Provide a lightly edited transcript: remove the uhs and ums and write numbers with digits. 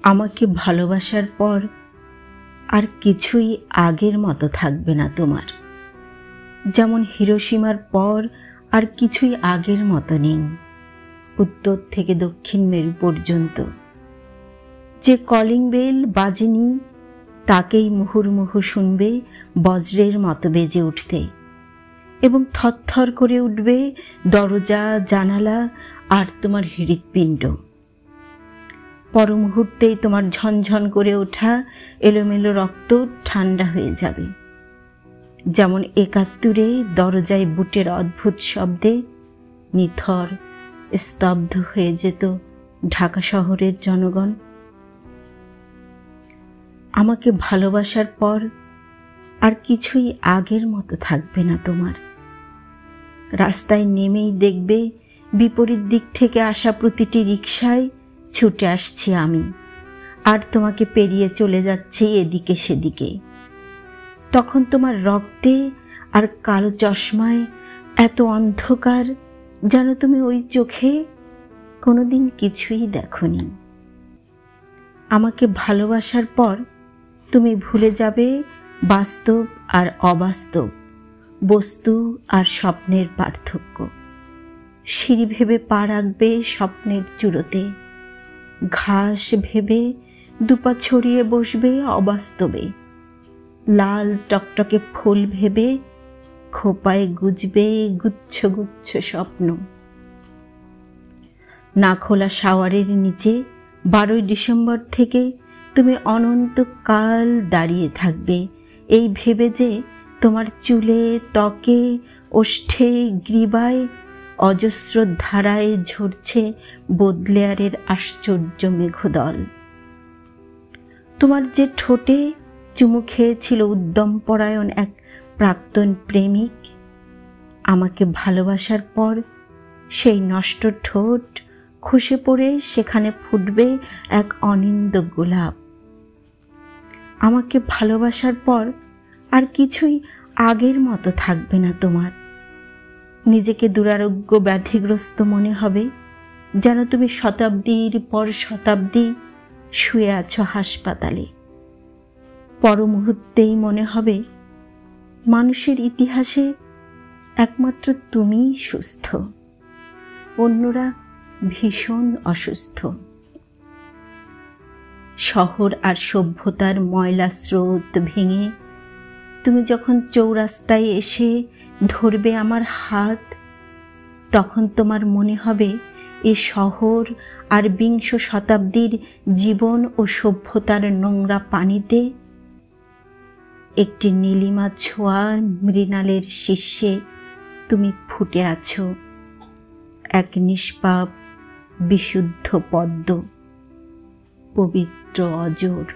আমাকে ভালোবাসার পর আর কিছুই আগের মতো থাকবে না তোমার। যেমন হিরোশিমার পর আর কিছুই আগের মতো নেই, উত্তর থেকে দক্ষিণ মেরু পর্যন্ত। যে কলিং বেল বাজেনি তাকেই মুহুর্মুহু শুনবে বজ্রের মতো বেজে উঠতে, এবং থরথর করে উঠবে দরজা, জানালা আর তোমার হৃৎপিণ্ড। পর মুহূর্তেই তোমার ঝনঝন করে ওঠা এলোমেলো রক্ত ঠান্ডা হয়ে যাবে। যেমন ৭১-এ দরজায় বুটের অদ্ভুত শব্দে নিথর স্তব্ধ হয়ে যেত ঢাকা শহরের জনগণ। আমাকে ভালোবাসার পর আর কিছুই আগের মতো থাকবে না তোমার। রাস্তায় নেমেই দেখবে বিপরীত দিক থেকে আসা প্রতিটি রিকশায় ছুটে আসছি আমি, আর তোমাকে পেরিয়ে চলে যাচ্ছি এদিকে সেদিকে। তখন তোমার রক্তে আর কালো চশমায় এত অন্ধকার যেন তুমি ওই চোখে কোনোদিন কিছুই দেখোনি। আমাকে ভালোবাসার পর তুমি ভুলে যাবে বাস্তব আর অবাস্তব, বস্তু আর স্বপ্নের পার্থক্য। সিঁড়ি ভেবে পা রাখবে স্বপ্নের চূড়োতে, ঘাস ভেবে দুপা ছড়িয়ে বসবে অবাস্তবে। লাল টকটকে ফুল ভেবে খোপায় গুজবে গুচ্ছ গুচ্ছ স্বপ্ন। না খোলা শাওয়ারের নিচে ১২ই ডিসেম্বর থেকে তুমি অনন্তকাল দাঁড়িয়ে থাকবে এই ভেবে যে তোমার চুলে, ত্বকে, ওষ্ঠে, গ্রীবায় অজস্র ধারায় ঝরছে বোদলেয়ারের আশ্চর্য মেঘদল। তোমার যে ঠোঁটে চুমু খেয়েছিল উদ্যম পরায়ণ এক প্রাক্তন প্রেমিক, আমাকে ভালোবাসার পর সেই নষ্ট ঠোঁট খসে পড়ে সেখানে ফুটবে এক অনিন্দ গোলাপ। আমাকে ভালোবাসার পর আর কিছুই আগের মতো থাকবে না তোমার। নিজেকে দুরারোগ্য ব্যাধিগ্রস্ত মনে হবে, যেন তুমি শতাব্দীর পর শতাব্দী শুয়ে আছো হাসপাতালে। পর মুহূর্তেই মনে হবে মানুষের ইতিহাসে একমাত্র তুমিই সুস্থ, অন্যরা ভীষণ অসুস্থ। শহর আর সভ্যতার ময়লা স্রোত ভেঙে তুমি যখন চৌরাস্তায় এসে ধরবে আমার হাত, তখন তোমার মনে হবে এ শহর আর বিংশ শতাব্দীর জীবন ও সভ্যতার নোংরা পানিতে একটি নীলিমা ছোঁয়া মৃণালের শীর্ষে তুমি ফুটে আছো, এক নিষ্পাপ বিশুদ্ধ পদ্ম, পবিত্র অজর।